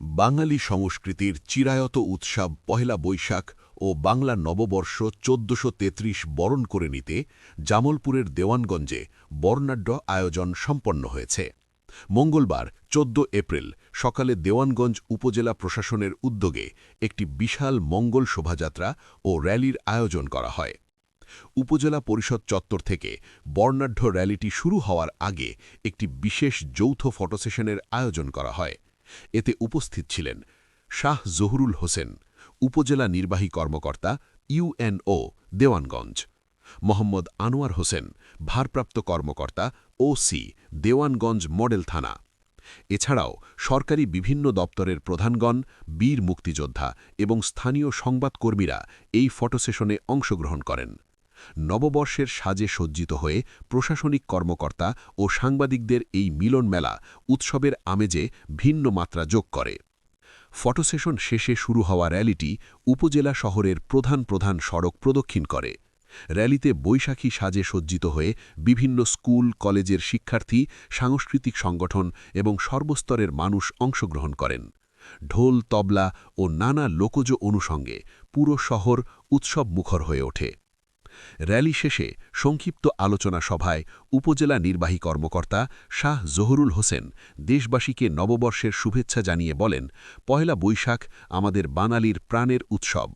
বাঙালি সংস্কৃতির চিরায়ত উৎসব পহেলা বৈশাখ ও বাংলা নববর্ষ ১৪৩৩ বরণ করে নিতে জামলপুরের দেওয়ানগঞ্জে বর্ণাঢ্য আয়োজন সম্পন্ন হয়েছে। মঙ্গলবার ১৪ এপ্রিল সকালে দেওয়ানগঞ্জ উপজেলা প্রশাসনের উদ্যোগে একটি বিশাল মঙ্গল শোভাযাত্রা ও র্যালির আয়োজন করা হয়। উপজেলা পরিষদ চত্বর থেকে বর্ণাঢ্য র্যালিটি শুরু হওয়ার আগে একটি বিশেষ যৌথ ফটোসেশনের আয়োজন করা হয়। এতে উপস্থিত ছিলেন শাহ জহুরুল হোসেন, উপজেলা নির্বাহী কর্মকর্তা, ইউএনও দেওয়ানগঞ্জ; মোহাম্মদ আনোয়ার হোসেন, ভারপ্রাপ্ত কর্মকর্তা, ওসি দেওয়ানগঞ্জ মডেল থানা। এছাড়াও সরকারি বিভিন্ন দপ্তরের প্রধানগণ, বীর মুক্তিযোদ্ধা এবং স্থানীয় সংবাদকর্মীরা এই ফটোসেশনে অংশগ্রহণ করেন। নববর্ষের সাজে সজ্জিত হয়ে প্রশাসনিক কর্মকর্তা ও সাংবাদিকদের এই মিলন মেলা উৎসবের আমেজে ভিন্ন মাত্রা যোগ করে। ফটোসেশন শেষে শুরু হওয়া র্যালিটি উপজেলা শহরের প্রধান প্রধান সড়ক প্রদক্ষিণ করে। র্যালিতে বৈশাখী সাজে সজ্জিত হয়ে বিভিন্ন স্কুল, কলেজের শিক্ষার্থী, সাংস্কৃতিক সংগঠন এবং সর্বস্তরের মানুষ অংশগ্রহণ করেন। ঢোল, তবলা ও নানা লোকজ অনুষঙ্গে পুরো শহর উৎসব মুখর হয়ে ওঠে। র্যালি শেষে সংক্ষিপ্ত আলোচনা সভায় উপজেলা নির্বাহী কর্মকর্তা শাহ জহুরুল হোসেন দেশবাসীকে নববর্ষের শুভেচ্ছা জানিয়ে বলেন, পহেলা বৈশাখ আমাদের বাঙালির প্রাণের উৎসব।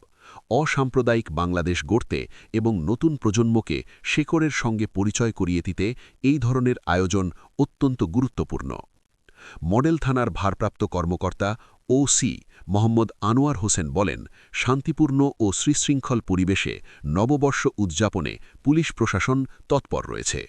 অসাম্প্রদায়িক বাংলাদেশ গড়তে এবং নতুন প্রজন্মকে শেকড়ের সঙ্গে পরিচয় করিয়ে দিতে এই ধরনের আয়োজন অত্যন্ত গুরুত্বপূর্ণ। মডেল থানার ভারপ্রাপ্ত কর্মকর্তা ওসি মোহাম্মদ আনোয়ার হোসেন বলেন, শান্তিপূর্ণ ও সুশৃঙ্খল পরিবেশে নববর্ষ উদযাপনে পুলিশ প্রশাসন তৎপর রয়েছে।